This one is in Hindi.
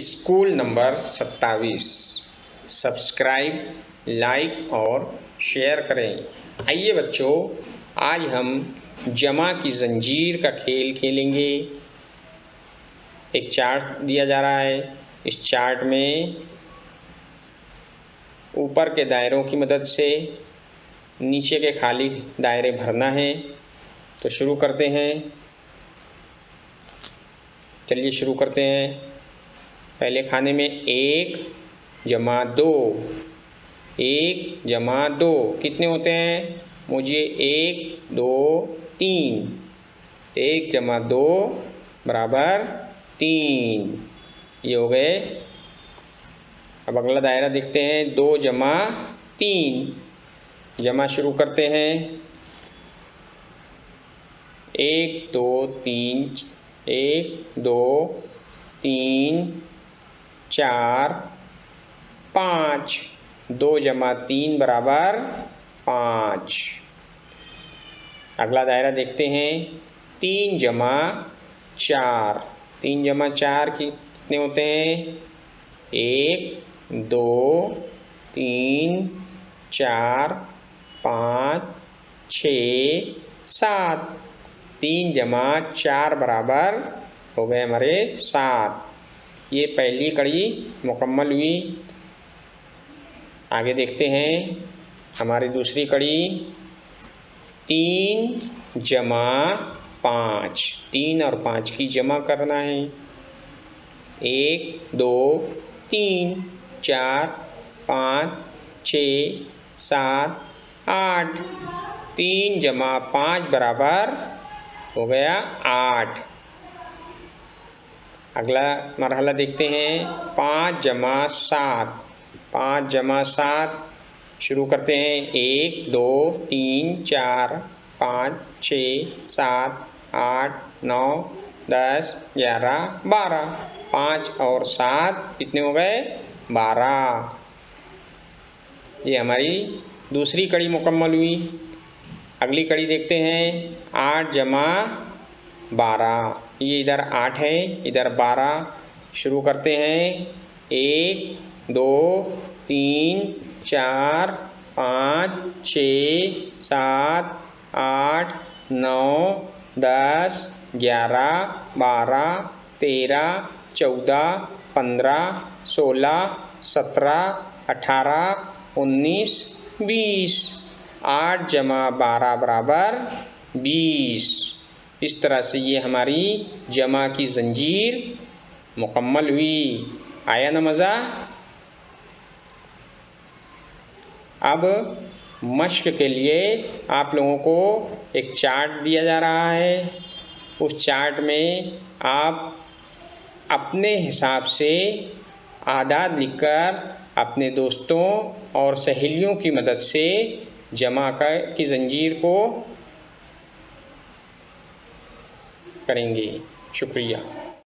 School number 27। सब्सक्राइब, लाइक और शेयर करें। आइए बच्चों, आज हम जमा की जंजीर का खेल खेलेंगे। एक चार्ट दिया जा रहा है। इस चार्ट में ऊपर के दायरों की मदद से नीचे के खाली दायरे भरना है। तो शुरू करते हैं। चलिए शुरू करते हैं। पहले खाने में 1 जमा 2, 1 जमा 2 कितने होते हैं? मुझे 1 2 3, 1 जमा 2 बराबर 3, ये हो गए। अब अगला दायरा देखते हैं। 2 जमा 3, जमा शुरू करते हैं। 1 2 3, 1 2 3 4 5, 2 जमा 3 बराबर 5। अगला दायरा देखते हैं। 3 जमा 4, 3 जमा 4 कितने होते हैं? 1 2 3 4 5 6 7, 3 जमा 4 बराबर हो गए हमारे 7। ये पहली कड़ी मुकम्मल हुई। आगे देखते हैं हमारी दूसरी कड़ी। 3 जमा 5, 3 और 5 की जमा करना है। 1 2 3 4 5 6 7 8, 3 जमा 5 बराबर हो गया 8। अगला मरहला देखते हैं। 5 जमा 7, 5 जमा 7 शुरू करते हैं। 1 2 3 4 5 6 7 8 9 10 11 12, 5 और 7 कितने हो गए? 12। ये हमारी दूसरी कड़ी मुकम्मल हुई। अगली कड़ी देखते हैं। 8 जमा 12, ये इधर 8 है, इधर 12। शुरू करते हैं। 1 2 3 4 5 6 7 8 9 10 11 12 13 14 15 16 17 18 19 20, 8 जमा 12 बराबर 20। इस तरह से ये हमारी जमा की जंजीर मुकम्मल हुई। आया ना मज़ा? अब मश्क के लिए आप लोगों को एक चार्ट दिया जा रहा है। उस चार्ट में आप अपने हिसाब से आदाद लिखकर अपने दोस्तों और सहेलियों की मदद से जमा की जंजीर को करेंगे। शुक्रिया।